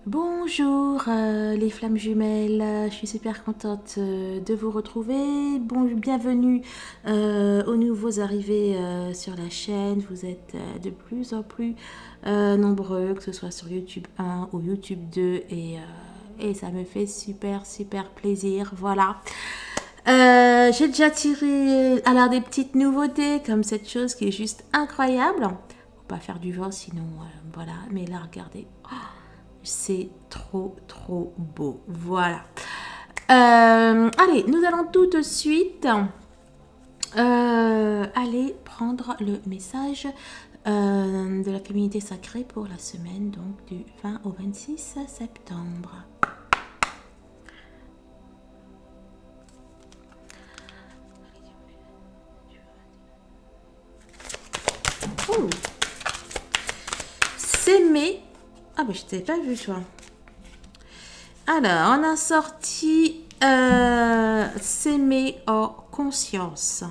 Bonjour les flammes jumelles, je suis super contente de vous retrouver. Bienvenue aux nouveaux arrivés sur la chaîne. Vous êtes de plus en plus nombreux, que ce soit sur YouTube 1 ou YouTube 2 et ça me fait super plaisir. Voilà. J'ai déjà tiré alors des petites nouveautés comme cette chose qui est juste incroyable. Faut pas faire du vent sinon voilà. Mais là regardez. C'est trop beau. Voilà. Allez, nous allons tout de suite aller prendre le message de la communauté sacrée pour la semaine donc du 20 au 26 septembre. Oh. S'aimer. Ah bah je t'avais pas vu toi. Alors, on a sorti s'aimer hors conscience.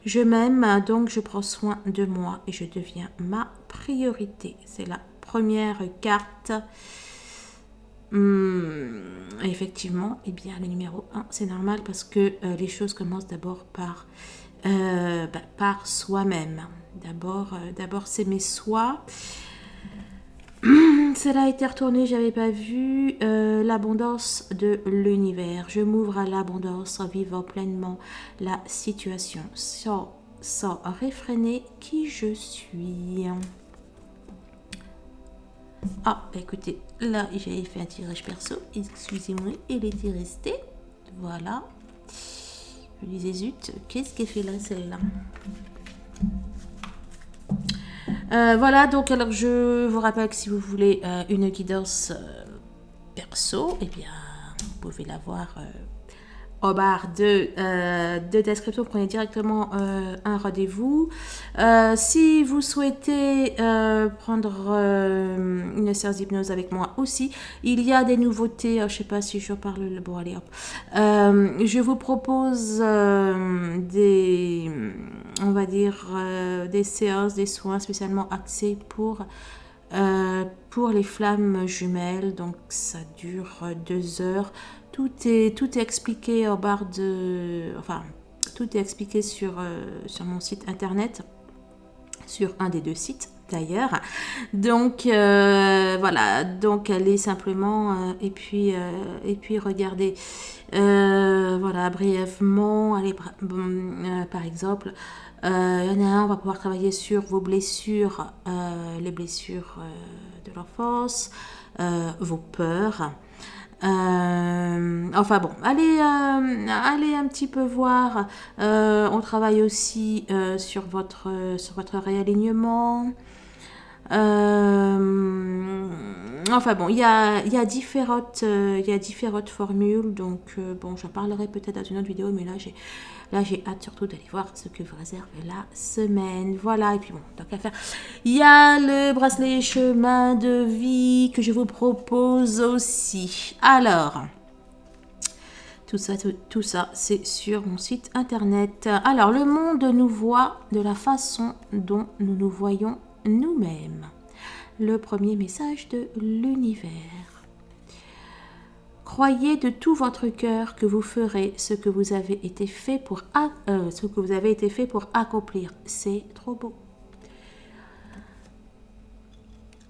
Je m'aime, donc je prends soin de moi et je deviens ma priorité. C'est la première carte. Effectivement, eh bien, le numéro 1, c'est normal parce que les choses commencent d'abord par soi-même. D'abord s'aimer soi. Cela a été retourné, j'avais pas vu. L'abondance de l'univers. Je m'ouvre à l'abondance en vivant pleinement la situation sans réfréner qui je suis. Ah, écoutez, là j'avais fait un tirage perso. Excusez-moi, il était resté. Voilà. Je disais zut, qu'est-ce qu'elle fait là celle-là? Voilà, donc alors je vous rappelle que si vous voulez une guidance perso, eh bien vous pouvez l'avoir en barre de description. Prenez directement un rendez-vous. Si vous souhaitez prendre une séance d'hypnose avec moi aussi, il y a des nouveautés. Je ne sais pas si je parle. Bon, allez hop. Je vous propose on va dire, des séances, des soins spécialement axés pour les flammes jumelles. Donc ça dure 2 heures. Tout est expliqué en barre de... Enfin, tout est expliqué sur mon site internet, sur un des 2 sites d'ailleurs. Donc voilà, donc allez simplement et puis regardez. Voilà, brièvement, allez, par exemple, il y en a un, on va pouvoir travailler sur vos blessures, les blessures de l'enfance, vos peurs. Enfin bon, allez un petit peu voir. On travaille aussi sur votre réalignement. Enfin bon, il y a différentes formules, donc bon, j'en parlerai peut-être dans une autre vidéo, mais là j'ai hâte surtout d'aller voir ce que vous réserve la semaine. Voilà, et puis bon, tant qu'à faire, il y a le bracelet chemin de vie que je vous propose aussi. Alors, tout ça, c'est sur mon site internet. Alors, le monde nous voit de la façon dont nous nous voyons nous-mêmes. Le premier message de l'univers. Croyez de tout votre cœur que vous ferez ce que vous avez été fait pour accomplir. C'est trop beau.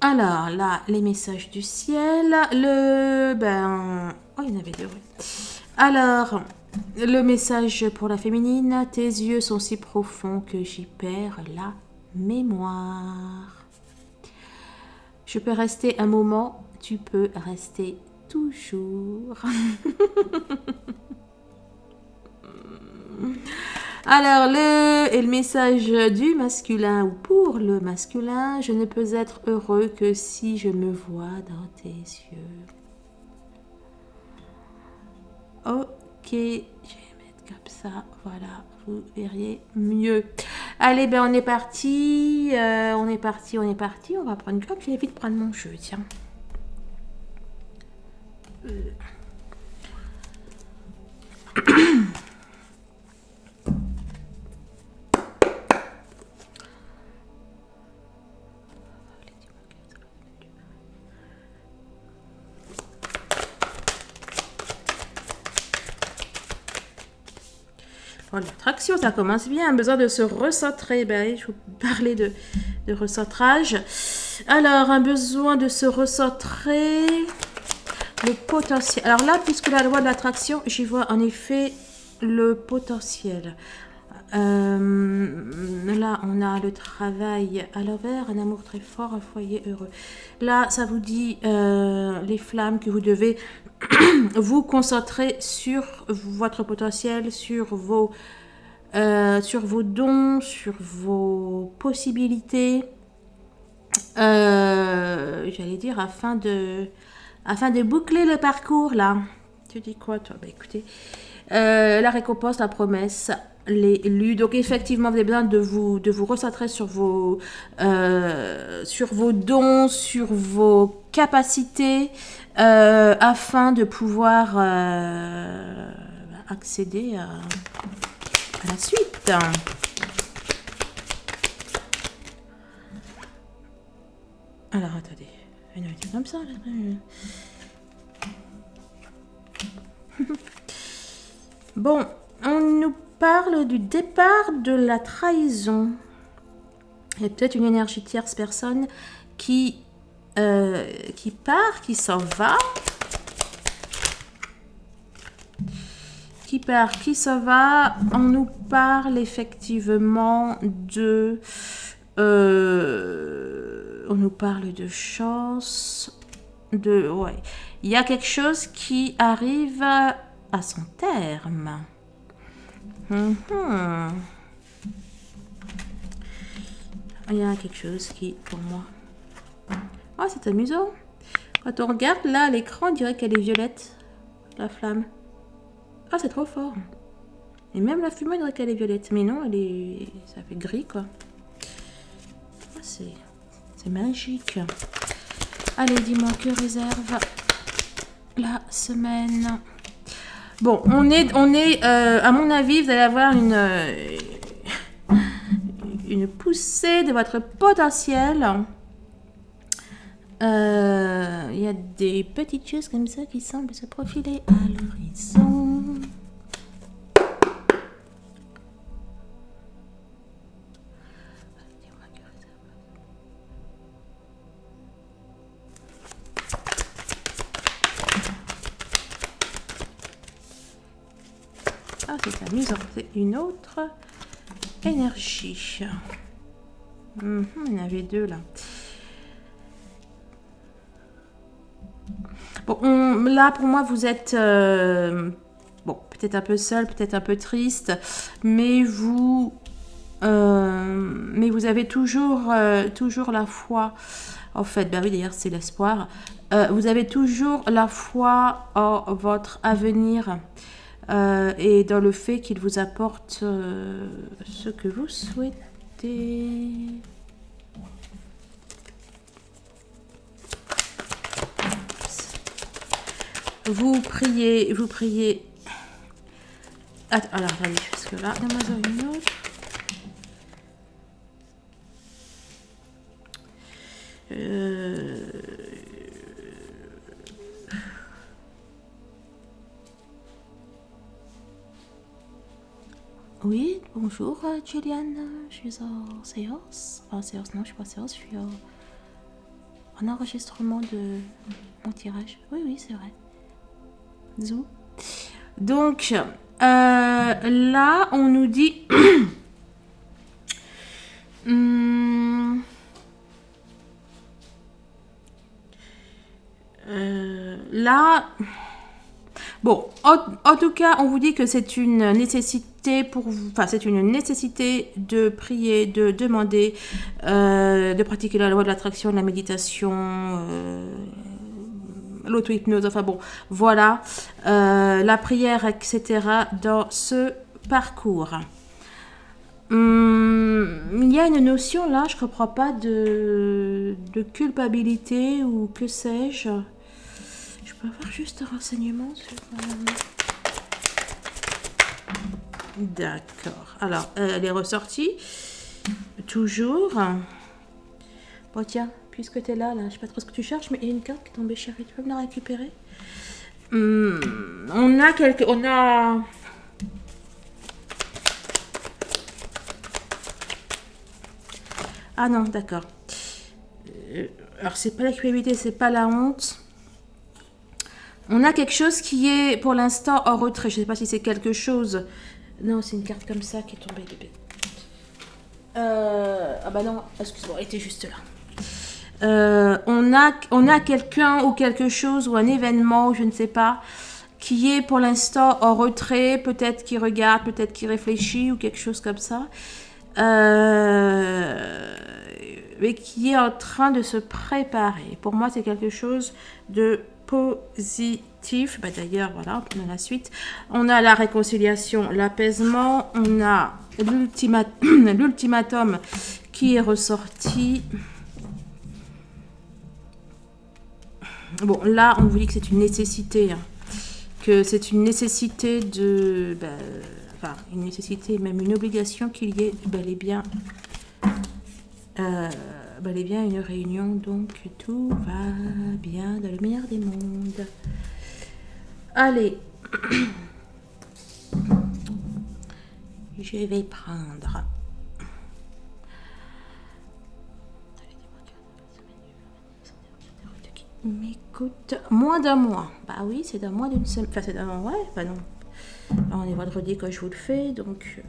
Alors là, les messages du ciel. Oh, il y en avait 2. Oui. Alors, le message pour la féminine. Tes yeux sont si profonds que j'y perds la mémoire. Je peux rester un moment, tu peux rester toujours. Alors, le message du masculin ou pour le masculin, je ne peux être heureux que si je me vois dans tes yeux. Ok, je vais mettre comme ça, voilà, vous verriez mieux. Allez, ben on est parti, on va prendre une clope, je vais vite prendre mon jeu, tiens. Oh, l'attraction, ça commence bien. Besoin de se recentrer. Ben, je vous parlais de recentrage. Alors, un besoin de se recentrer. Le potentiel. Alors là, puisque la loi de l'attraction, j'y vois en effet le potentiel. Là, on a le travail à l'envers, un amour très fort, un foyer heureux. Là, ça vous dit, les flammes, que vous devez vous concentrer sur votre potentiel, sur vos dons, sur vos possibilités. J'allais dire, afin de boucler le parcours, là. Tu dis quoi, toi? Bah, écoutez, la récompense, la promesse, l'élu. Donc, effectivement, vous avez besoin de vous recentrer sur vos dons, sur vos capacités, afin de pouvoir accéder à la suite. Alors, attendez. Comme ça, là. Bon, on nous parle du départ de la trahison. Il y a peut-être une énergie tierce personne qui part, qui s'en va. Qui part, qui s'en va. On nous parle effectivement de... on nous parle de chance. Ouais. Il y a quelque chose qui arrive à son terme. Il y a quelque chose qui, pour moi... Oh, c'est amusant. Quand on regarde là à l'écran, on dirait qu'elle est violette, la flamme. Ah, c'est trop fort. Et même la fumée, on dirait qu'elle est violette. Mais non, ça fait gris, quoi. Ah, c'est magique. Allez, dis-moi, que réserve la semaine? Bon, on est à mon avis, vous allez avoir une poussée de votre potentiel. Il y a des petites choses comme ça qui semblent se profiler à l'horizon. Ah, c'est amusant. C'est une autre énergie. Il y en avait deux là. Bon, là pour moi vous êtes bon, peut-être un peu seul, peut-être un peu triste, mais vous avez toujours la foi. En fait, bah oui, d'ailleurs c'est l'espoir. Vous avez toujours la foi en votre avenir. Et dans le fait qu'il vous apporte ce que vous souhaitez. Vous priez. Attends, alors, allez, jusque là, donne-moi une autre. Oui, bonjour Juliane, je suis en séance. Enfin, séance, non, je suis pas en séance, je suis en enregistrement de mon tirage. Oui, c'est vrai. Zou. Donc, là, on nous dit... là... Bon, en tout cas, on vous dit que c'est une nécessité pour vous, enfin, c'est une nécessité de prier, de demander, de pratiquer la loi de l'attraction, de la méditation, l'auto-hypnose, enfin bon, voilà, la prière, etc. dans ce parcours. Il y a une notion là, je ne comprends pas, de culpabilité ou que sais-je. Je peux avoir juste un renseignement sur... D'accord. Alors, elle est ressortie. Toujours. Bon, tiens, puisque tu es là, je ne sais pas trop ce que tu cherches, mais il y a une carte qui est tombée, chérie. Tu peux me la récupérer? On a Ah non, d'accord. Alors, c'est pas la culpabilité, c'est pas la honte. On a quelque chose qui est, pour l'instant, en retrait. Je sais pas si c'est quelque chose... Non, c'est une carte comme ça qui est tombée, bébé. Ah bah non, excuse-moi, elle était juste là. On a quelqu'un ou quelque chose ou un événement, je ne sais pas, qui est pour l'instant en retrait, peut-être qui regarde, peut-être qui réfléchit ou quelque chose comme ça, mais qui est en train de se préparer. Pour moi, c'est quelque chose de positif. Bah, d'ailleurs, voilà, on a la suite. On a la réconciliation, l'apaisement, on a l'ultimatum qui est ressorti. Bon, là, on vous dit que c'est une nécessité, hein, que c'est une nécessité de... enfin, une nécessité, même une obligation qu'il y ait bel et bien une réunion, donc tout va bien dans le meilleur des mondes. Allez, je vais prendre... M'écoute, moins d'un mois. Bah oui, c'est d'un mois d'une semaine. Enfin, c'est d'un mois, ouais, bah non. Là, on est vendredi quand je vous le fais, donc...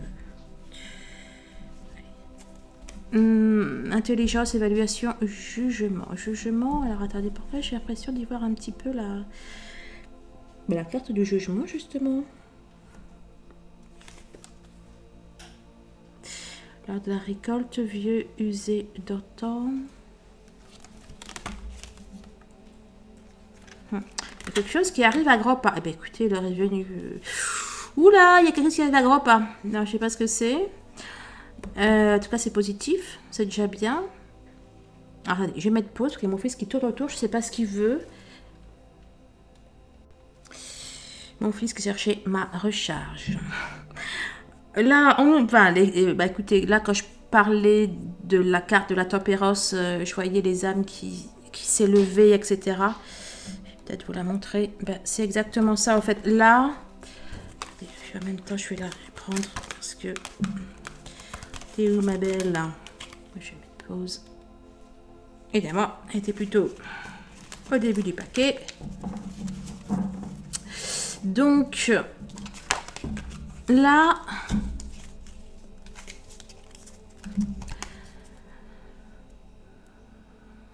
intelligence, évaluation, jugement. Jugement, alors attendez, pourquoi j'ai l'impression d'y voir un petit peu la carte du jugement, justement. Lors de la récolte, vieux, usé d'autant. Il y a quelque chose qui arrive à grands pas. Eh bien, écoutez, l'heure est venue. Oula, il y a quelque chose qui arrive à grands pas. Non, je sais pas ce que c'est. En tout cas, c'est positif. C'est déjà bien. Alors, attendez, je vais mettre pause parce que mon fils qui tourne autour, je sais pas ce qu'il veut. Mon fils qui cherchait ma recharge. Là, écoutez, là, quand je parlais de la carte de la tempérance, je voyais les âmes qui s'élevaient, etc. Je vais peut-être vous la montrer. C'est exactement ça, en fait. Là, en même temps, je vais la reprendre parce que... T'es où, ma belle? Je vais mettre pause. Évidemment, elle était plutôt au début du paquet. Donc, là...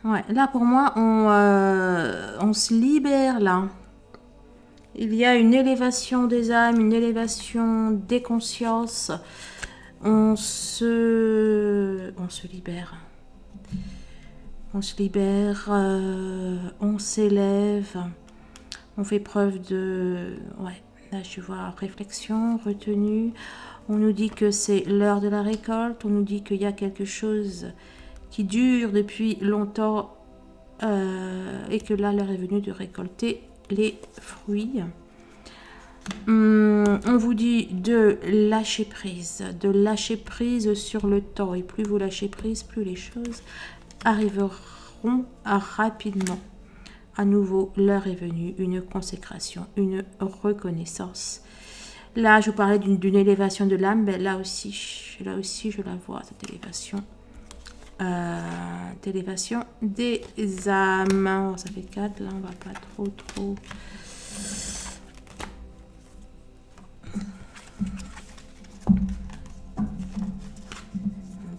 Ouais, là pour moi, on se libère là. Il y a une élévation des âmes, une élévation des consciences. On se libère. On se libère, on s'élève. On fait preuve de... Ouais, là je vois réflexion, retenue. On nous dit que c'est l'heure de la récolte. On nous dit qu'il y a quelque chose qui dure depuis longtemps et que là l'heure est venue de récolter les fruits. On vous dit de lâcher prise sur le temps, et plus vous lâchez prise, plus les choses arriveront rapidement. À nouveau, l'heure est venue, une consécration, une reconnaissance. Là, je vous parlais d'une élévation de l'âme, ben là aussi, je la vois, cette élévation. D'élévation des âmes. Ça fait 4, là, on va pas trop...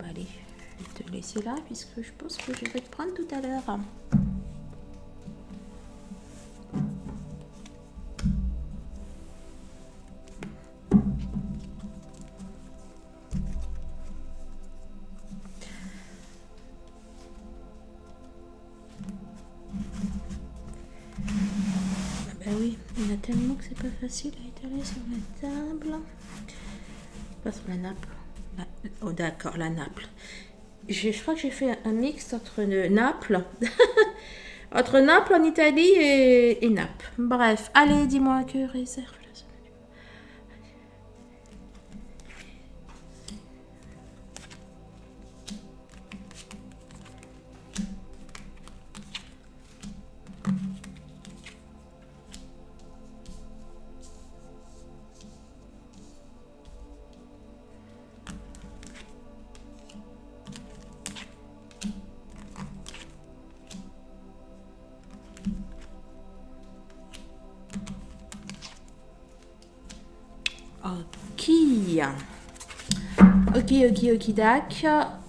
Allez, je vais te laisser là, puisque je pense que je vais te prendre tout à l'heure. Oui, il y en a tellement que c'est pas facile à étaler sur la table. Pas sur la nappe. Oh d'accord, la Naples. Je crois que j'ai fait un mix entre Naples, entre Naples en Italie et Naples. Bref, allez, dis-moi que réserve la semaine. Ok. Ok, dac.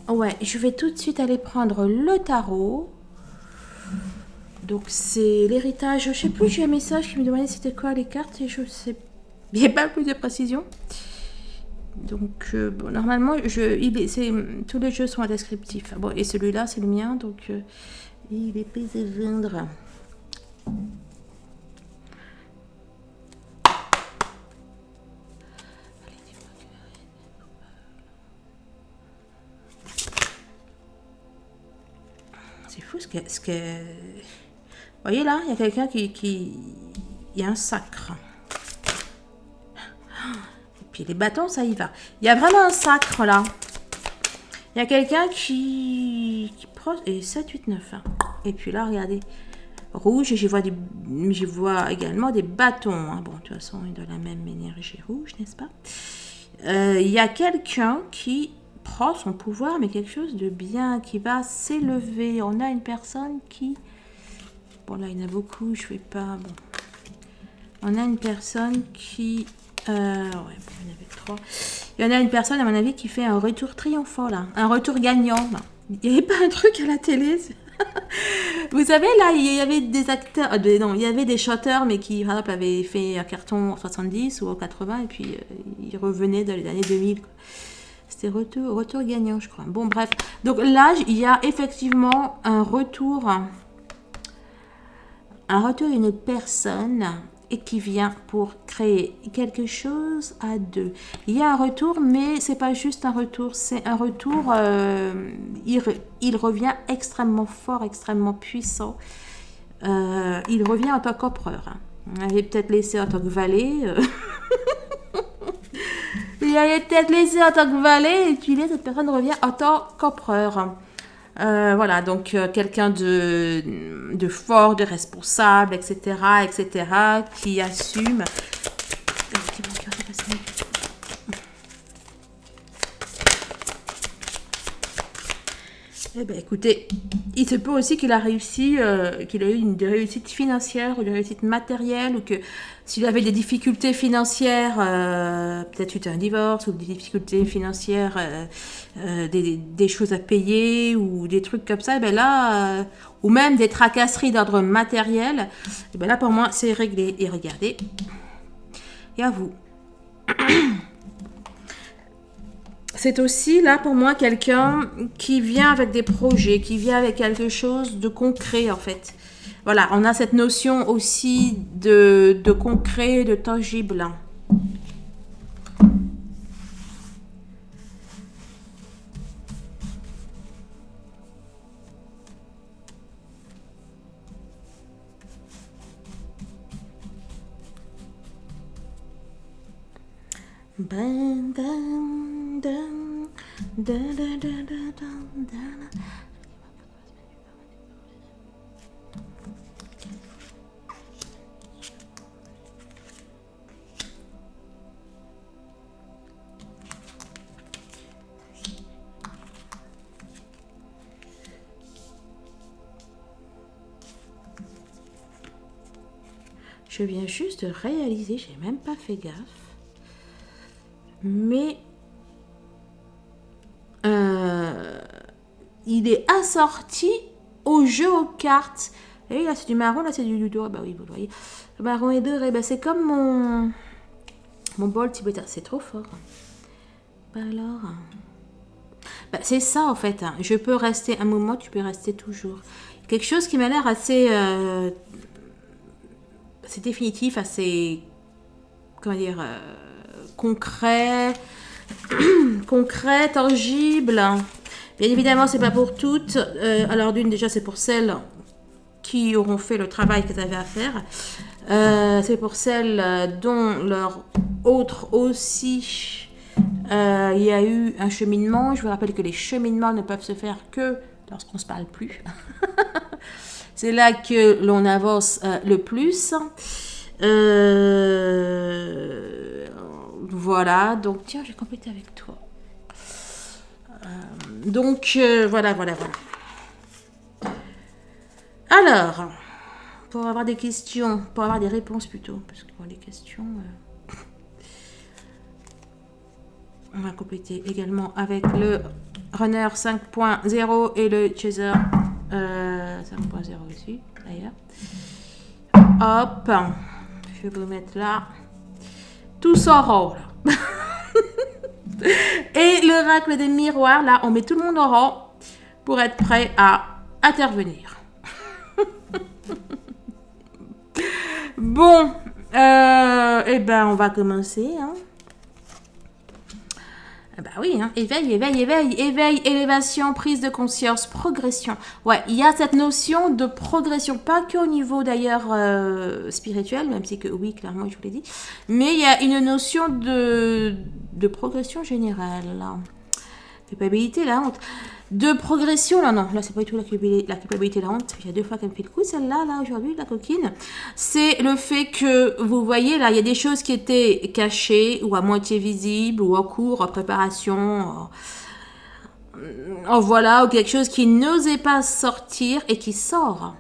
Ouais, je vais tout de suite aller prendre le tarot. Donc c'est l'héritage. Je sais plus, j'ai un message qui me demandait c'était quoi les cartes et je sais. Il n'y a pas plus de précision. Donc bon, normalement, tous les jeux sont descriptifs. Bon, et celui-là, c'est le mien, donc il est pesé vendre. C'est fou ce que... Vous voyez là, il y a quelqu'un qui... Il y a un sacre. Et puis les bâtons, ça y va. Il y a vraiment un sacre là. Il y a quelqu'un qui et 7, 8, 9. Et puis là, regardez. Rouge, et je vois également des bâtons. Hein. Bon, de toute façon, il est de la même énergie rouge, n'est-ce pas? Il y a quelqu'un qui prend son pouvoir, mais quelque chose de bien, qui va s'élever. On a une personne qui... Bon, là, il y en a beaucoup, je ne vais pas... Bon. On a une personne qui... ouais, bon, il y en avait 3. Il y en a une personne, à mon avis, qui fait un retour triomphant, là. Un retour gagnant, là. Il n'y avait pas un truc à la télé. Vous savez, là, il y avait des acteurs... non, il y avait des chanteurs, mais qui, par exemple, avaient fait un carton en 70 ou en 80, et puis ils revenaient dans les années 2000, quoi. C'était retour gagnant, je crois. Bon, bref. Donc là, il y a effectivement un retour d'une personne et qui vient pour créer quelque chose à deux. Il y a un retour, mais c'est pas juste un retour, c'est un retour, il revient extrêmement fort, extrêmement puissant. Il revient en tant qu'empereur. Hein. On avait peut-être laissé en tant que valet. Il avait peut-être laissé en tant que valet, et puis là, cette personne revient en tant qu'empereur. Voilà, donc quelqu'un de fort, de responsable, etc., qui assume. Eh bien, écoutez, il se peut aussi qu'il a réussi, qu'il a eu une réussite financière ou une réussite matérielle, ou que s'il avait des difficultés financières, peut-être suite à un divorce, ou des difficultés financières, des choses à payer, ou des trucs comme ça, et bien là, ou même des tracasseries d'ordre matériel, et bien là, pour moi, c'est réglé. Et regardez, et à vous. C'est aussi là pour moi quelqu'un qui vient avec des projets, qui vient avec quelque chose de concret en fait. Voilà, on a cette notion aussi de concret, de tangible. Bam, dam, dam, da, da, da, da, da. Je viens juste de réaliser, j'ai même pas fait gaffe. Mais il est assorti au jeu aux cartes. Et là c'est du marron, là c'est du doré. Bah oui, vous le voyez. Le marron et doré, bah, c'est comme mon bol tibétain. C'est trop fort. Bah alors. Bah, c'est ça en fait. Hein. Je peux rester un moment, tu peux rester toujours. Quelque chose qui m'a l'air assez, assez définitif, assez, comment dire, concret, concret, tangible. Bien évidemment, c'est pas pour toutes. Alors d'une, déjà, c'est pour celles qui auront fait le travail qu'elles avaient à faire. C'est pour celles dont leur autre aussi, il y a eu un cheminement. Je vous rappelle que les cheminements ne peuvent se faire que lorsqu'on ne se parle plus. C'est là que l'on avance le plus. Voilà, donc tiens, je vais compléter avec toi. Donc, voilà. Alors, pour avoir des questions, pour avoir des réponses plutôt, parce que bon, les questions... On va compléter également avec le runner 5.0 et le chaser 5.0 aussi, d'ailleurs. Hop, je vais vous mettre là. Tous en rang, là. Et l'oracle des miroirs, là, on met tout le monde en rang pour être prêt à intervenir. Bon, eh ben, on va commencer, hein. Bah oui, hein. Éveil, élévation, prise de conscience, progression. Ouais, il y a cette notion de progression, pas qu'au niveau d'ailleurs spirituel, même si que oui, clairement, je vous l'ai dit, mais il y a une notion de progression générale. Là. Culpabilité, la honte. De progression, là non, là c'est pas du tout la culpabilité, la honte. Il y a 2 fois qu'elle me fait le coup, celle-là, là aujourd'hui, la coquine. C'est le fait que, vous voyez, là, il y a des choses qui étaient cachées, ou à moitié visibles, ou en cours, en préparation, voilà, ou quelque chose qui n'osait pas sortir et qui sort.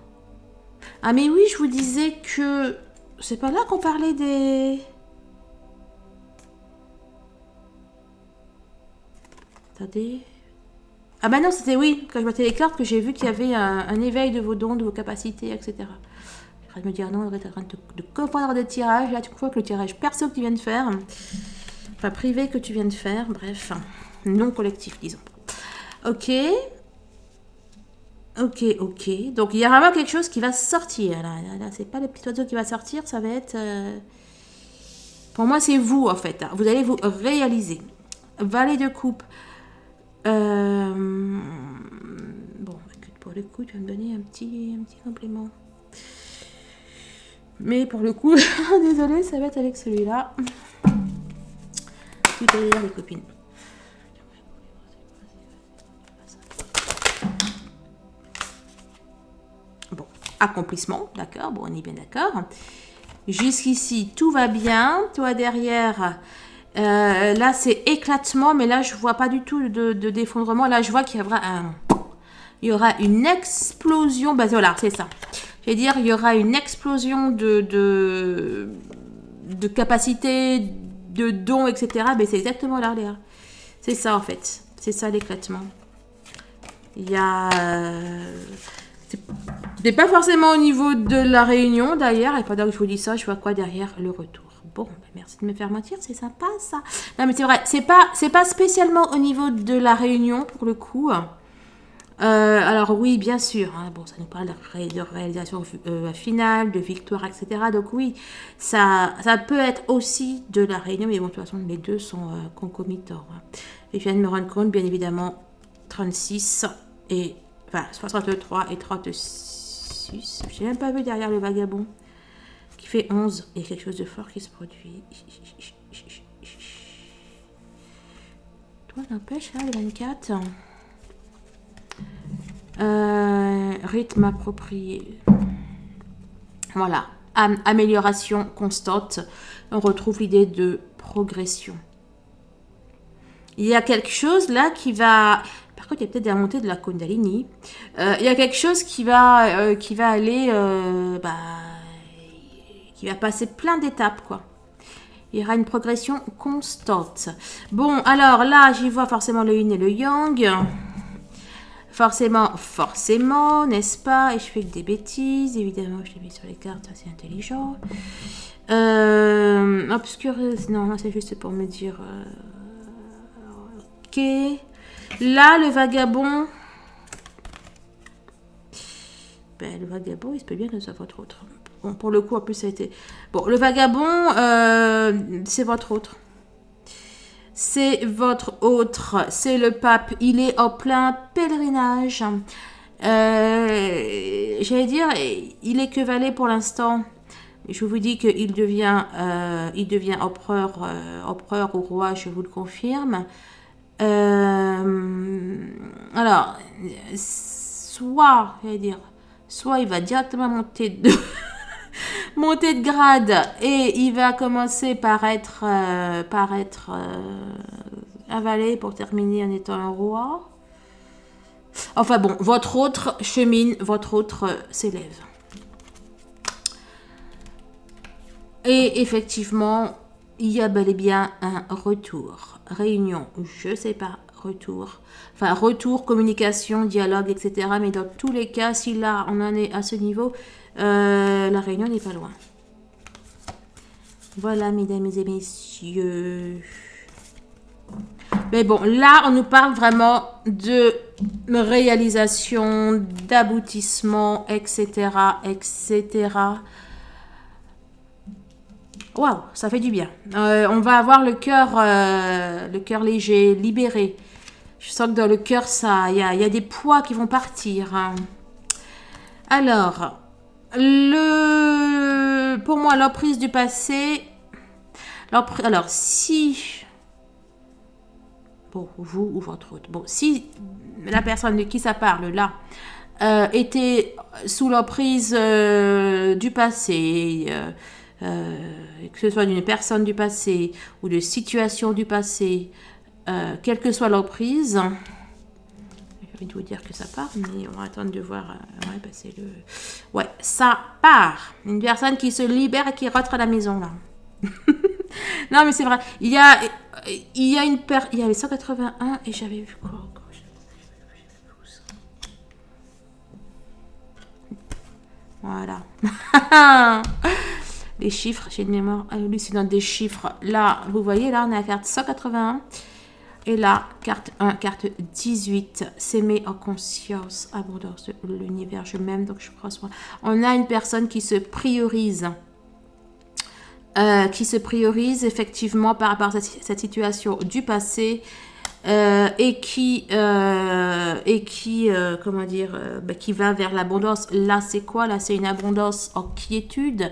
Ah mais oui, je vous disais que... C'est pas là qu'on parlait des... Attendez... Ah bah non, c'était oui, quand je battais les cartes, que j'ai vu qu'il y avait un éveil de vos dons, de vos capacités, etc. Je suis en train de me dire, non, on est en train de confondre des tirages. Là, tu vois que le tirage perso que tu viens de faire, enfin privé que tu viens de faire, bref, non collectif, disons. Ok. Donc, il y a vraiment quelque chose qui va sortir. Là c'est pas le petit oiseau qui va sortir, ça va être... Pour moi, c'est vous, en fait. Vous allez vous réaliser. Valet de coupe. Bon, pour le coup, tu vas me donner un petit complément. Mais pour le coup, désolée, ça va être avec celui-là. Tout à l'heure, les copines. Bon, accomplissement, d'accord. Bon, on est bien d'accord. Jusqu'ici, tout va bien. Toi, derrière... là, c'est éclatement, mais là, je vois pas du tout de d'effondrement. Là, je vois qu'il y aura une explosion. Ben voilà, c'est ça. Je vais dire, il y aura une explosion de capacité, de dons, etc. Mais c'est exactement là, Léa. C'est ça, en fait. C'est ça, l'éclatement. Il y a... c'est pas forcément au niveau de la réunion, d'ailleurs. Et pendant que je vous dis ça, je vois quoi derrière? Le retour. Bon, merci de me faire mentir, c'est sympa ça. Non mais c'est vrai, c'est pas spécialement au niveau de la réunion pour le coup. Alors oui, bien sûr, hein, bon, ça nous parle de réalisation finale, de victoire, etc. Donc oui, ça peut être aussi de la réunion, mais bon, de toute façon, les deux sont concomitants. Hein. Et je viens de me rendre compte, bien évidemment, 36 et... Enfin, 63 et 36. Je n'ai même pas vu derrière le vagabond. Qui fait 11. Il y a quelque chose de fort qui se produit. Toi, n'empêche, là, le 24. Rythme approprié. Voilà. Amélioration constante. On retrouve l'idée de progression. Il y a quelque chose là qui va... Par contre, il y a peut-être des remontées de la Kundalini. Il y a quelque chose qui va aller... qui va passer plein d'étapes, quoi. Il y aura une progression constante. Bon, alors là, j'y vois forcément le yin et le yang. Forcément, n'est-ce pas? Et je fais que des bêtises, évidemment, je l'ai mis sur les cartes, c'est intelligent. Obscurité, non, c'est juste pour me dire... Ok. Là, le vagabond... Ben, le vagabond, il se peut bien que ce soit votre autre. Bon, pour le coup, en plus, ça a été... Bon, le vagabond, c'est votre autre. C'est votre autre. C'est le pape. Il est en plein pèlerinage. J'allais dire, il est que valet pour l'instant. Je vous dis qu'il devient empereur ou roi, je vous le confirme. Alors, soit il va directement monter de grade et il va commencer par être un valet pour terminer en étant un roi. Enfin bon, votre autre chemine, votre autre s'élève. Et effectivement, il y a bel et bien un retour. Réunion, je sais pas, retour. Enfin, retour, communication, dialogue, etc. Mais dans tous les cas, si là, on en est à ce niveau, la réunion n'est pas loin. Voilà, mesdames et messieurs. Mais bon, là, on nous parle vraiment de réalisation, d'aboutissement, etc., etc. Waouh, ça fait du bien. On va avoir le cœur léger, libéré. Je sens que dans le cœur, ça, il y a des poids qui vont partir. Hein. Alors, pour moi, l'emprise du passé. Alors, si pour vous ou votre autre. Bon, si la personne de qui ça parle là était sous l'emprise du passé, que ce soit d'une personne du passé ou de situation du passé, quelle que soit l'emprise, j'ai envie de vous dire que ça part, mais on va attendre de voir. Ouais, bah c'est le... ouais, ça part. Une personne qui se libère et qui rentre à la maison là. Non, mais c'est vrai. Il y a une il y avait 181 et j'avais vu quoi encore. Voilà. Les chiffres, j'ai une mémoire hallucinante des chiffres. Là, vous voyez, là, on a la carte 181. Et là, carte 1, carte 18. S'aimer en conscience, abondance de l'univers. Je m'aime, donc je crois sur moi. On a une personne qui se priorise. Effectivement par rapport à cette situation du passé et qui comment dire, qui va vers l'abondance. Là, c'est quoi? Là, c'est une abondance en quiétude,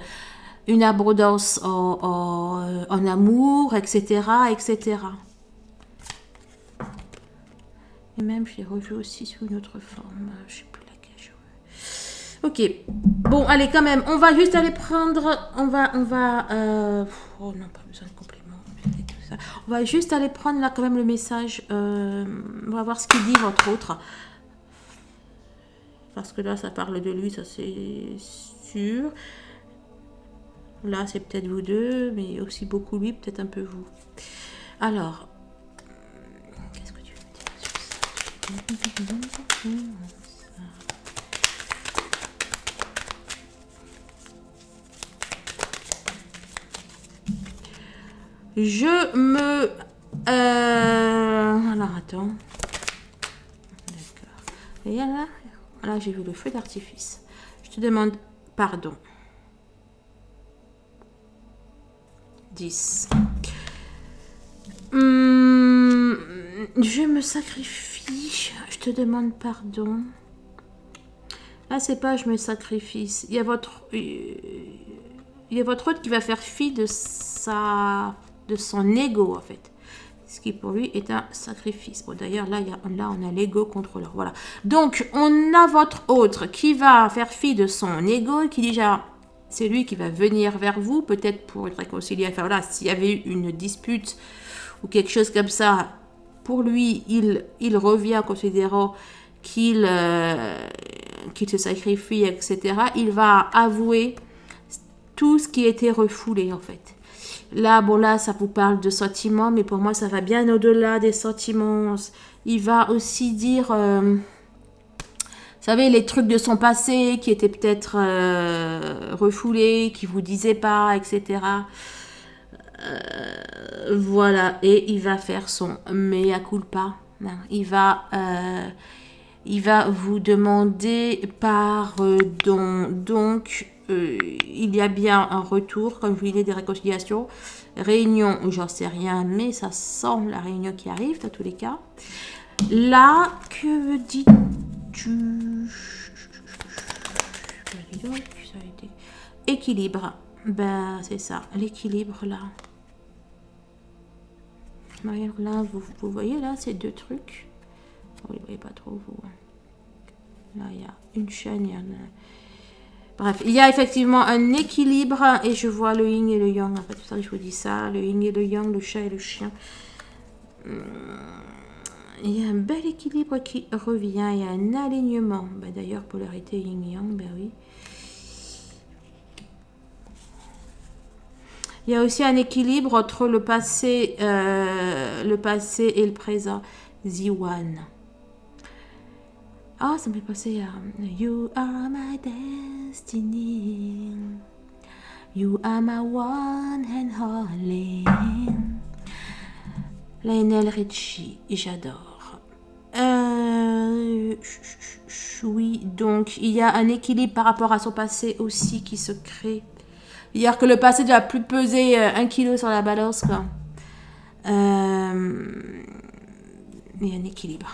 une abondance en amour, etc., etc. Et même, je l'ai revu aussi sous une autre forme. Je sais plus laquelle je veux. Ok. Bon, allez, quand même. On va juste aller prendre... On va... oh non, pas besoin de compléments. Tout ça. On va juste aller prendre là quand même le message. On va voir ce qu'il dit, entre autres. Parce que là, ça parle de lui, ça c'est sûr. Là, c'est peut-être vous deux, mais aussi beaucoup lui, peut-être un peu vous. Alors... Qu'est-ce que tu veux dire sur ça? Je me... alors, attends. D'accord. Et là, j'ai vu le feu d'artifice. Je te demande pardon. 10. Je me sacrifie. Je te demande pardon. Là, c'est pas je me sacrifie. Il y a votre autre qui va faire fi de son ego, en fait. Ce qui pour lui est un sacrifice. Bon, d'ailleurs, là, on a l'ego contrôleur. Voilà. Donc, on a votre autre qui va faire fi de son ego, qui déjà, c'est lui qui va venir vers vous, peut-être pour être réconcilié. Enfin, voilà, s'il y avait eu une dispute ou quelque chose comme ça, pour lui, il revient en considérant qu'il se sacrifie, etc. Il va avouer tout ce qui était refoulé, en fait. Là, bon, là, ça vous parle de sentiments, mais pour moi, ça va bien au-delà des sentiments. Il va aussi dire, vous savez, les trucs de son passé qui étaient peut-être refoulés, qui vous disaient pas, etc. Voilà, et il va faire son mea culpa. Il va vous demander pardon. Donc, il y a bien un retour, comme je vous disais, des réconciliations. Réunion, j'en sais rien, mais ça sent la réunion qui arrive, dans tous les cas. Là, que dis-tu? Équilibre. Ben, c'est ça, l'équilibre, là. Là, vous voyez, là, ces deux trucs. Vous ne voyez pas trop, vous. Là, il y a une chaîne, il y en a... Bref, il y a effectivement un équilibre et je vois le yin et le yang. En fait, tout ça, je vous dis ça, le yin et le yang, le chat et le chien. Il y a un bel équilibre qui revient, il y a un alignement. Ben, d'ailleurs, polarité yin-yang, ben oui. Il y a aussi un équilibre entre le passé et le présent. The One. Ah, ça me fait penser à You are my destiny. You are my one and only. Lionel Richie, j'adore. Oui, donc il y a un équilibre par rapport à son passé aussi qui se crée. C'est-à-dire que le passé ne doit plus peser 1 kilo sur la balance, quoi. Il y a un équilibre.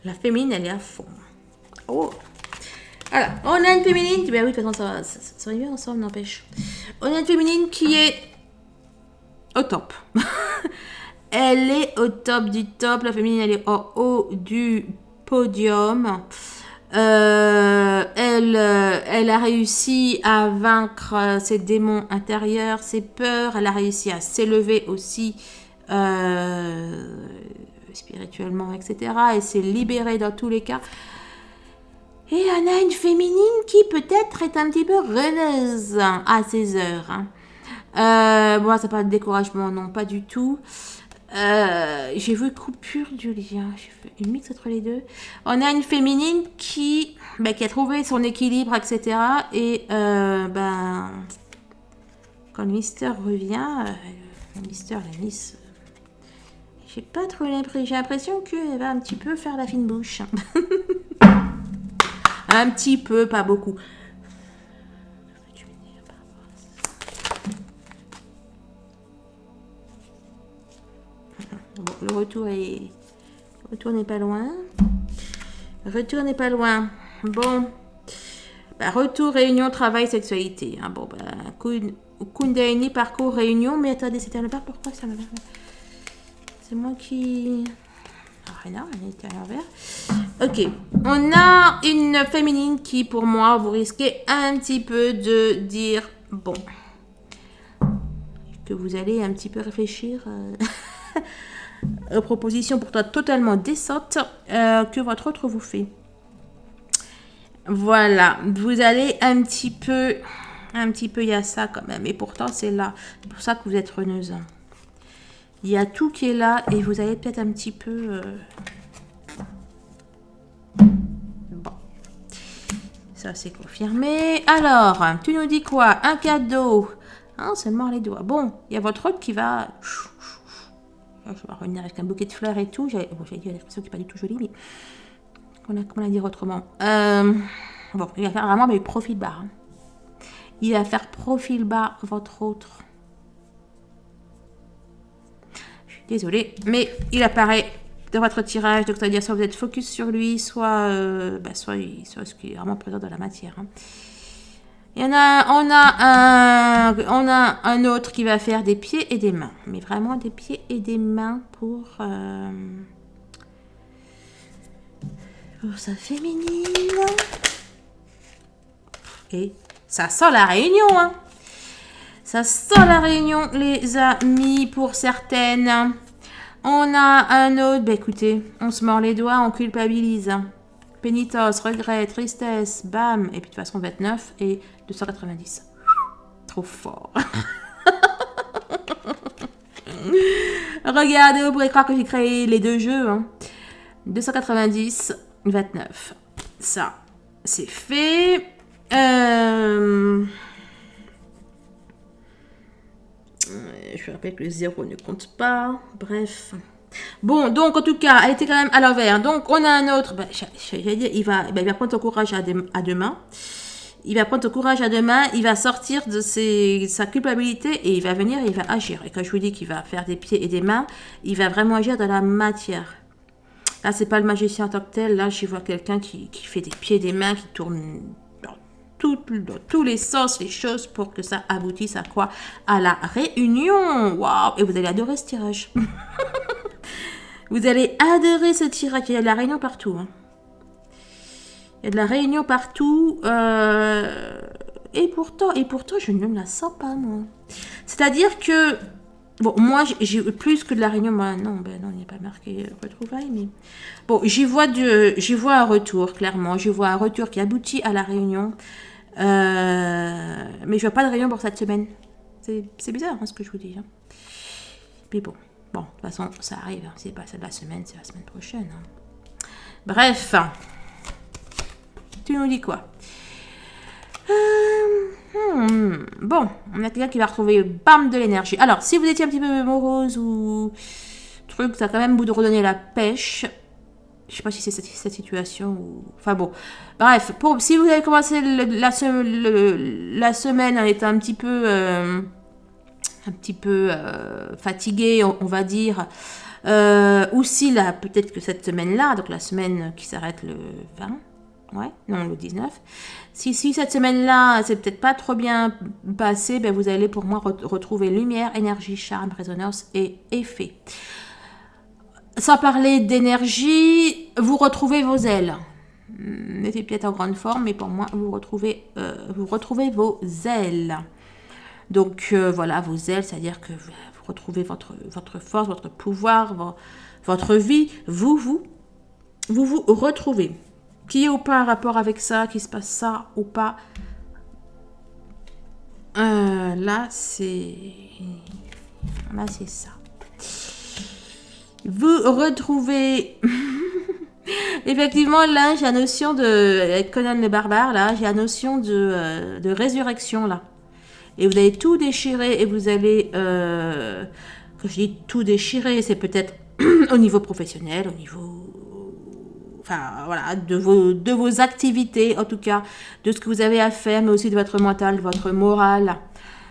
La féminine, elle est à fond. Oh. Alors, on a une féminine. Ben oui, de toute façon, ça va bien ensemble, n'empêche. On a une féminine qui est au top. Elle est au top du top. La féminine, elle est au haut du podium. Elle a réussi à vaincre ses démons intérieurs, ses peurs. Elle a réussi à s'élever aussi spirituellement, etc. Elle s'est libérée dans tous les cas. Et on a une féminine qui peut-être est un petit peu reneuse à ses heures. Bon, ça pas de découragement, non, pas du tout. J'ai vu coupure du lien. J'ai fait une mix entre les deux. On a une féminine qui a trouvé son équilibre, etc. Et quand le Mister revient, le Mister, la Miss, j'ai pas trop l'impression. J'ai l'impression qu'elle va un petit peu faire la fine bouche. Un petit peu, pas beaucoup. Bon, le retour n'est pas loin. Retour n'est pas loin. Bon. Retour, réunion, travail, sexualité. Bon, Kundalini, parcours, réunion. Mais attendez, c'était à l'envers. Pourquoi ça m'a... C'est moi qui... Ah non, elle était à l'envers. Ok. On a une féminine qui, pour moi, vous risquez un petit peu de dire... Bon. Que vous allez un petit peu réfléchir... aux propositions pourtant totalement décentes que votre autre vous fait. Voilà, vous allez un petit peu, il y a ça quand même, et pourtant c'est là. C'est pour ça que vous êtes reneuse. Il y a tout qui est là, et vous allez peut-être un petit peu... Bon. Ça c'est confirmé. Alors, tu nous dis quoi? Un cadeau. Ah, seulement les doigts. Bon, il y a votre autre qui va... Je vais revenir avec un bouquet de fleurs et tout. J'allais dire l'expression qui n'est pas du tout jolie, mais comment la dire autrement. Bon, il va faire vraiment profil bas. Hein. Il va faire profil bas votre autre. Je suis désolée, mais il apparaît dans votre tirage. Donc, c'est-à-dire soit vous êtes focus sur lui, soit ce qui est vraiment présent dans la matière. Hein. On a un autre qui va faire des pieds et des mains. Mais vraiment des pieds et des mains pour sa féminine. Et ça sent la réunion. Hein. Ça sent la réunion, les amis, pour certaines. On a un autre. Écoutez, on se mord les doigts, on culpabilise. Pénitence, regret, tristesse, bam. Et puis de toute façon, 29 et 290. Trop fort. Regardez, vous pourrez croire que j'ai créé les deux jeux. Hein. 290, 29. Ça, c'est fait. Je vous rappelle que le 0 ne compte pas. Bref. Bon, donc en tout cas, elle était quand même à l'envers. Donc on a un autre. J'allais dire, il va prendre son courage à deux mains. Il va prendre son courage à deux mains. Il va sortir de sa culpabilité et il va venir et il va agir. Et quand je vous dis qu'il va faire des pieds et des mains, il va vraiment agir dans la matière. Là, c'est pas le magicien en tant que tel. Là, j'y vois quelqu'un qui fait des pieds et des mains, qui tourne dans tous les sens, les choses pour que ça aboutisse à quoi? À la réunion. Waouh! Et vous allez adorer ce tirage. Vous allez adorer ce tirage. Il y a de la réunion partout. Hein. Il y a de la réunion partout. Et pourtant, je ne me la sens pas, moi. C'est-à-dire que Bon, moi, j'ai plus que de la réunion. Moi, non, ben non, il n'y a pas marqué retrouvailles, mais bon, j'y vois un retour, clairement. J'y vois un retour qui aboutit à la réunion. Mais je vois pas de réunion pour cette semaine. C'est bizarre, hein, ce que je vous dis. Hein. Mais bon, de toute façon, ça arrive. Hein. C'est pas celle de la semaine, c'est la semaine prochaine. Hein. Bref, tu nous dis quoi? Bon, on a quelqu'un qui va retrouver bam de l'énergie. Alors, si vous étiez un petit peu morose ou truc, ça a quand même vous de redonner la pêche. Je sais pas si c'est cette situation ou... Enfin bon. Bref, si vous avez commencé la semaine en étant un petit peu fatigué, on va dire. Ou si là, peut-être que cette semaine-là, donc la semaine qui s'arrête le 20, ouais, non, le 19. Si cette semaine-là, c'est peut-être pas trop bien passé, ben vous allez pour moi retrouver lumière, énergie, charme, résonance et effet. Sans parler d'énergie, vous retrouvez vos ailes. N'était peut-être en grande forme, mais pour moi, vous retrouvez vos ailes. Donc voilà, vos ailes, c'est-à-dire que vous retrouvez votre force, votre pouvoir, votre vie. Vous retrouvez. Qui est ou pas un rapport avec ça, qui se passe ça ou pas. Là, c'est ça. Vous retrouvez... Effectivement, là, j'ai la notion de... Avec Conan le barbare, là, j'ai la notion de résurrection, là. Et vous allez tout déchirer et vous allez... quand je dis tout déchirer, c'est peut-être au niveau professionnel, au niveau... Enfin, voilà, de vos activités, en tout cas, de ce que vous avez à faire, mais aussi de votre mental, de votre morale.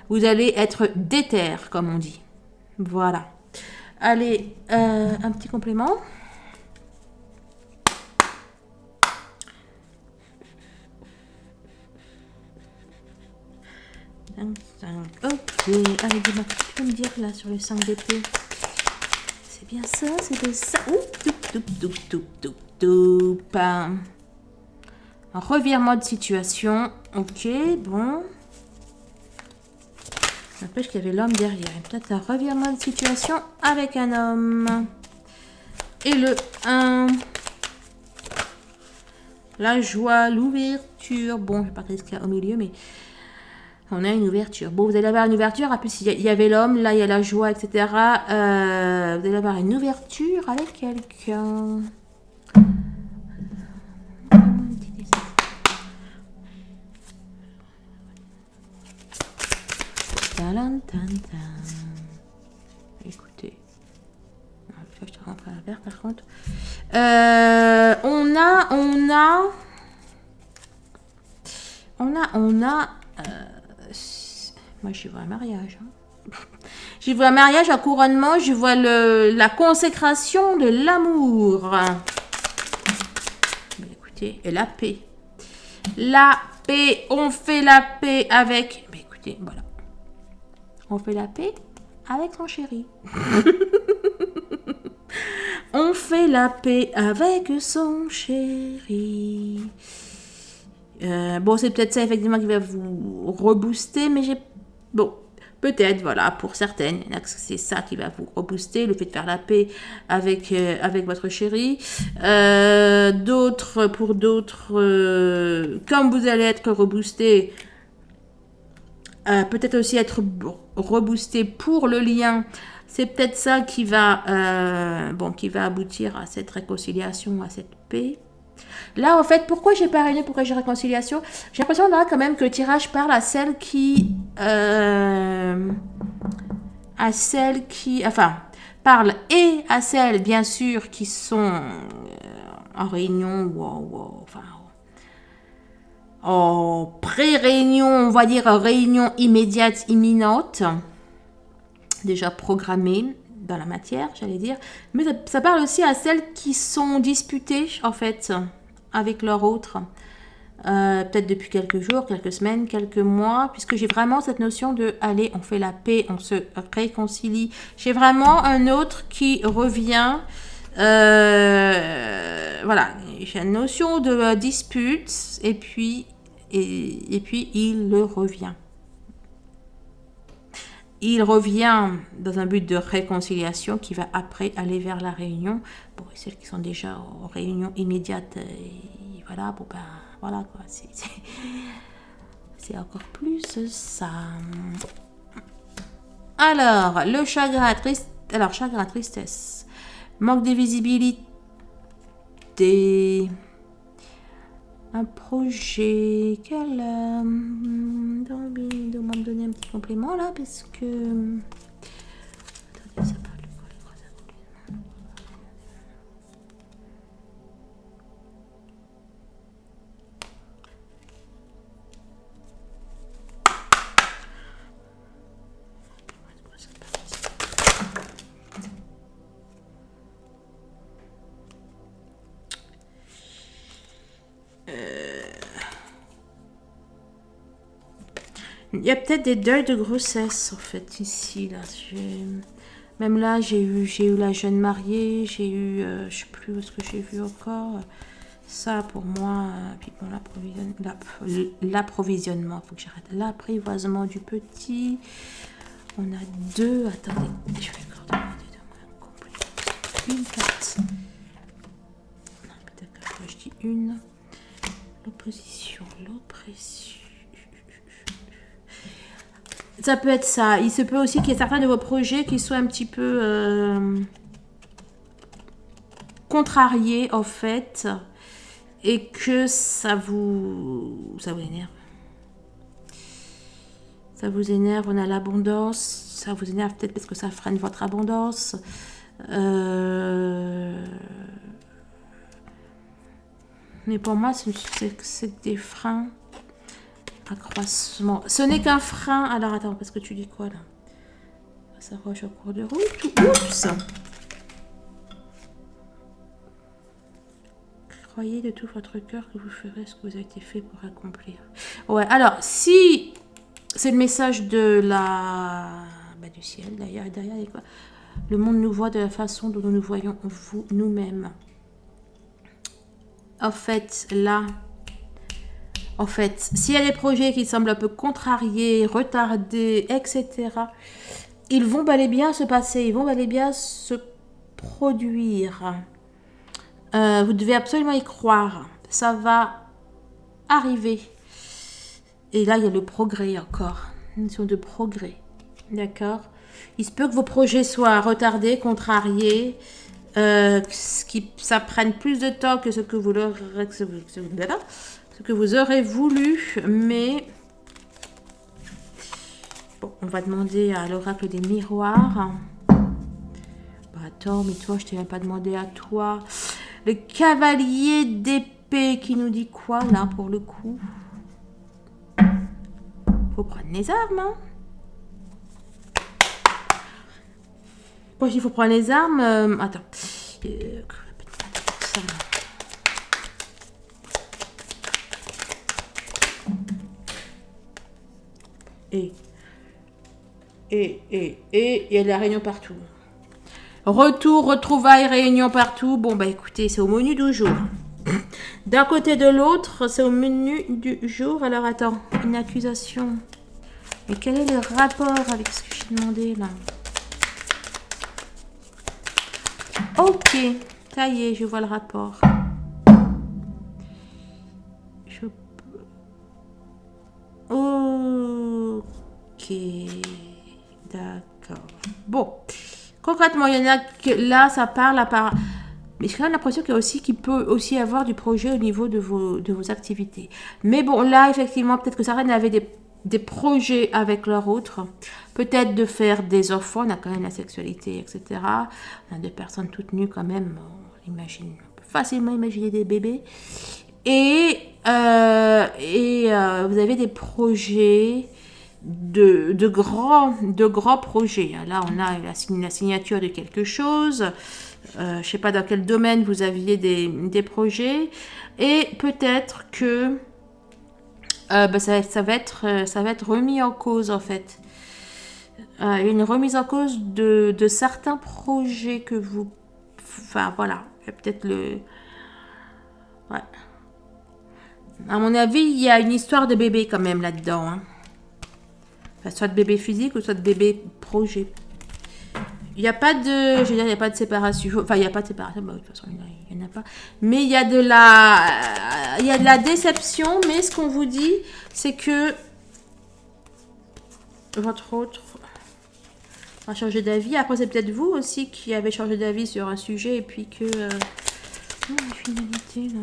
Vous allez être déter, comme on dit. Voilà. Allez, un petit complément. Ok, allez, dis-moi, tu peux me dire là sur les 5 d'épée. C'est bien ça, c'était ça. Un revirement de situation. Ok, bon. N'empêche qu'il y avait l'homme derrière. Peut-être un revirement de situation avec un homme. Et le 1. La joie, l'ouverture. Bon, je ne vais pas regarder ce qu'il y a au milieu, mais on a une ouverture. Bon, vous allez avoir une ouverture. En plus, il y avait l'homme, là, il y a la joie, etc. Vous allez avoir une ouverture avec quelqu'un. Écoutez. Je te rentre à la verre, par contre. Moi, j'y vois un mariage. Hein. J'y vois un mariage, un couronnement. J'y vois la consécration de l'amour. Écoutez, et la paix. La paix. On fait la paix avec... Mais écoutez, voilà. On fait la paix avec son chéri. On fait la paix avec son chéri. Bon, c'est peut-être ça effectivement qui va vous rebooster, mais bon, peut-être, voilà, pour certaines, c'est ça qui va vous rebooster, le fait de faire la paix avec votre chéri. Pour d'autres, comme vous allez être reboosté, peut-être aussi être reboosté pour le lien. C'est peut-être ça qui va aboutir à cette réconciliation, à cette paix. Là, en fait, pourquoi j'ai pas réuni, pourquoi j'ai réconciliation? J'ai l'impression là quand même que le tirage parle à celle qui... parle et à celles, bien sûr, qui sont en réunion en pré-réunion, on va dire réunion immédiate, imminente, déjà programmée dans la matière, j'allais dire. Mais ça parle aussi à celles qui sont disputées, en fait, avec leur autre. Peut-être depuis quelques jours, quelques semaines, quelques mois, puisque j'ai vraiment cette notion de allez, on fait la paix, on se réconcilie. J'ai vraiment un autre qui revient. Voilà, j'ai une notion de dispute et puis il revient. il revient dans un but de réconciliation qui va après aller vers la réunion. Bon, celles qui sont déjà en réunion immédiate, et voilà, bon ben, voilà quoi, c'est encore plus ça. Alors, le chagrin, chagrin, tristesse, manque de visibilité, un projet, quel... Demande de me donner un petit complément là, parce que... Attendez, ça parle de quoi, les gros accomplissements? Il y a peut-être des deuils de grossesse en fait ici là. Même là j'ai eu la jeune mariée, j'ai eu je sais plus où est-ce que j'ai vu encore ça pour moi. Puis bon, l'approvisionnement, faut que j'arrête. L'apprivoisement du petit. On a deux. Attendez, je vais encore demander de moi un complément. Une carte. Non, peut-être que je dis une. L'opposition, l'oppression. Ça peut être ça. Il se peut aussi qu'il y ait certains de vos projets qui soient un petit peu contrariés en fait et que ça vous énerve. Ça vous énerve, on a l'abondance. Ça vous énerve peut-être parce que ça freine votre abondance. Mais pour moi, c'est des freins. Accroissement. Ce n'est qu'un frein. Alors attends, parce que tu dis quoi là? Ça roche au cours de route. Oups! Croyez de tout votre cœur que vous ferez ce que vous avez été fait pour accomplir. Ouais, alors si c'est le message de du ciel, derrière, il y a quoi? Le monde nous voit de la façon dont nous nous voyons nous-mêmes. En fait, là, s'il y a des projets qui semblent un peu contrariés, retardés, etc., ils vont bel et bien se passer, ils vont bel et bien se produire. Vous devez absolument y croire. Ça va arriver. Et là, il y a le progrès encore. Une notion de progrès. D'accord? Il se peut que vos projets soient retardés, contrariés, ça prenne plus de temps que ce que vous aurez voulu, mais bon, on va demander à l'oracle des miroirs. Bah attends, mais toi, je t'ai même pas demandé à toi. Le cavalier d'épée qui nous dit quoi là pour le coup? Faut prendre les armes, hein? Bon, il faut prendre les armes. Attends. Et il y a de la réunion partout. Retour, retrouvailles, réunion partout. Bon, bah écoutez, c'est au menu du jour. D'un côté de l'autre, c'est au menu du jour. Alors attends, une accusation. Mais quel est le rapport avec ce que j'ai demandé là? Ok, ça y est, je vois le rapport. Ok, d'accord. Bon, concrètement, il y en a que là, ça parle à part. Mais j'ai quand même l'impression qu'il peut aussi avoir du projet au niveau de vos activités. Mais bon, là, effectivement, peut-être que certaines avaient des projets avec leur autre. Peut-être de faire des enfants, on a quand même la sexualité, etc. On a des personnes toutes nues quand même, on peut facilement imaginer des bébés. Et vous avez des projets de grands projets. Là, on a la signature de quelque chose. Je ne sais pas dans quel domaine vous aviez des projets. Et peut-être que ça va être remis en cause, en fait. Une remise en cause de certains projets que vous... Enfin, voilà. Peut-être le... Ouais. À mon avis, il y a une histoire de bébé quand même là-dedans. Hein. Enfin, soit de bébé physique ou soit de bébé projet. Il n'y a pas de, je veux dire, il n'y a pas de séparation. Enfin, il n'y a pas de séparation. Bah, de toute façon, il n'y en a pas. Mais il y a de la déception. Mais ce qu'on vous dit, c'est que votre autre va changer d'avis. Après, c'est peut-être vous aussi qui avez changé d'avis sur un sujet et puis que. Oh, la finalité là.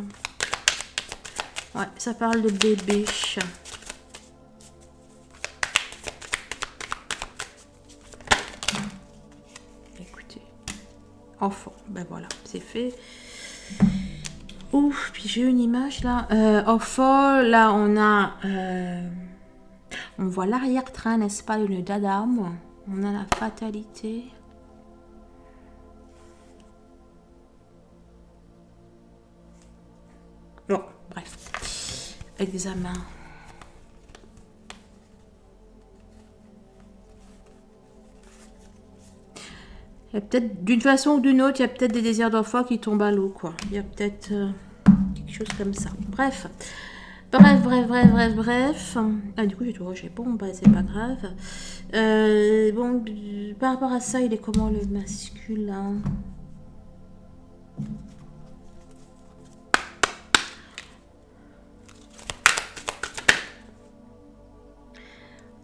Ouais, ça parle de bébé. Enfant, ben voilà, c'est fait. Ouf, puis j'ai une image là. Enfant, là on a... on voit l'arrière-train, n'est-ce pas, une dame. On a la fatalité. Bon, bref. Examen. Peut-être d'une façon ou d'une autre, il y a peut-être des désirs d'enfant qui tombent à l'eau, quoi. Il y a peut-être quelque chose comme ça. Bref. Bref. Ah, du coup, j'ai tout rejeté. Bon, bah, c'est pas grave. Bon, par rapport à ça, il est comment le masculin?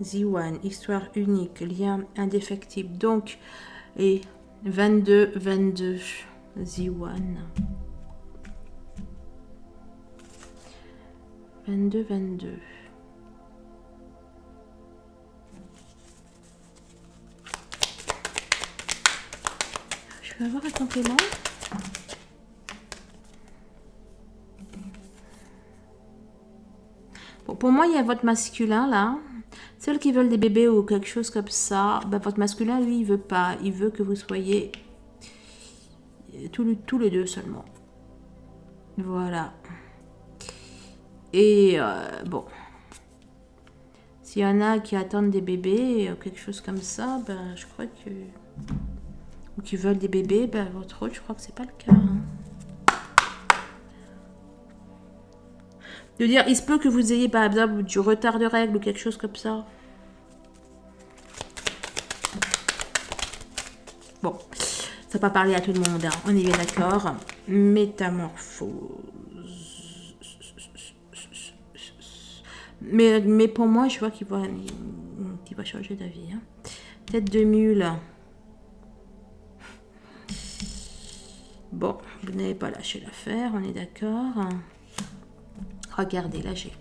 Ziwan, histoire unique, lien indéfectible. Donc, et 22, Ziwan. 22. Je vais avoir un complément. Bon, pour moi, il y a votre masculin là. Ceux qui veulent des bébés ou quelque chose comme ça, ben, votre masculin, lui, il veut pas. Il veut que vous soyez tous les deux seulement. Voilà. Et bon. S'il y en a qui attendent des bébés ou quelque chose comme ça, ben, je crois que... Ou qui veulent des bébés, ben, votre autre, je crois que c'est pas le cas. Hein. De dire, il se peut que vous ayez par exemple du retard de règles ou quelque chose comme ça. Bon, ça va pas parler à tout le monde, hein. On est bien d'accord. Métamorphose. Mais pour moi, je vois qu'il va changer d'avis. Hein. Tête de mule. Bon, vous n'avez pas lâché l'affaire, on est d'accord. Regardez, là j'ai...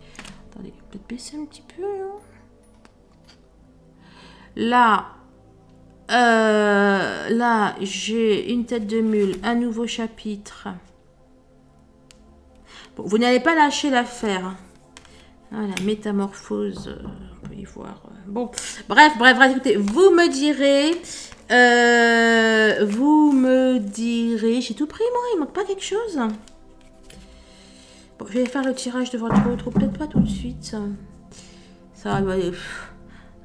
Attendez, peut-être baisser un petit peu. Là, là j'ai une tête de mule, un nouveau chapitre. Bon, vous n'allez pas lâcher l'affaire. Voilà, métamorphose, on peut y voir. Bon, bref, écoutez, vous me direz, j'ai tout pris moi, il manque pas quelque chose. Bon, je vais faire le tirage de votre autre, peut-être pas tout de suite. Ça va,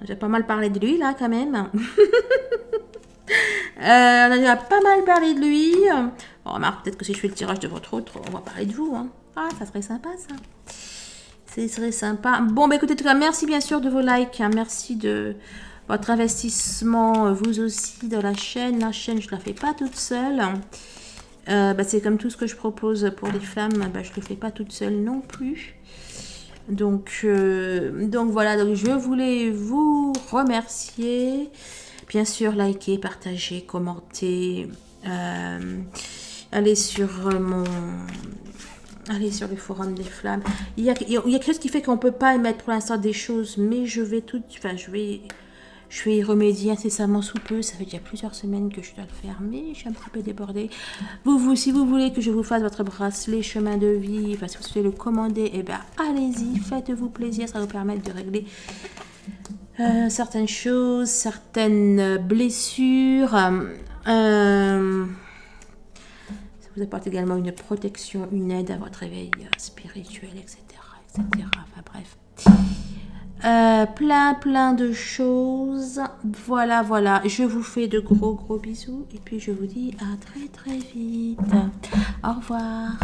j'ai pas mal parlé de lui là quand même. On a déjà pas mal parlé de lui. Bon, remarque, peut-être que si je fais le tirage de votre autre, on va parler de vous. Hein. Ah, ça serait sympa ça. Ce serait sympa. Bon, bah écoutez, en tout cas, merci bien sûr de vos likes. Hein. Merci de votre investissement, vous aussi, dans la chaîne. La chaîne, je ne la fais pas toute seule. Bah, c'est comme tout ce que je propose pour les femmes. Bah, je ne le fais pas toute seule non plus. Donc voilà, donc je voulais vous remercier. Bien sûr, likez, partagez, commentez. Allez sur Allez sur le forum des flammes. Il y a quelque chose qui fait qu'on ne peut pas émettre pour l'instant des choses, mais je vais y remédier incessamment sous peu. Ça fait déjà plusieurs semaines que je dois le faire, mais je suis un petit peu débordée. Si vous voulez que je vous fasse votre bracelet chemin de vie, parce que si vous voulez le commander, eh bien allez-y, faites-vous plaisir, ça va vous permettre de régler certaines choses, certaines blessures. Vous apporte également une protection, une aide à votre éveil spirituel, etc. Enfin bref. Plein de choses. Voilà. Je vous fais de gros bisous. Et puis je vous dis à très vite. Au revoir.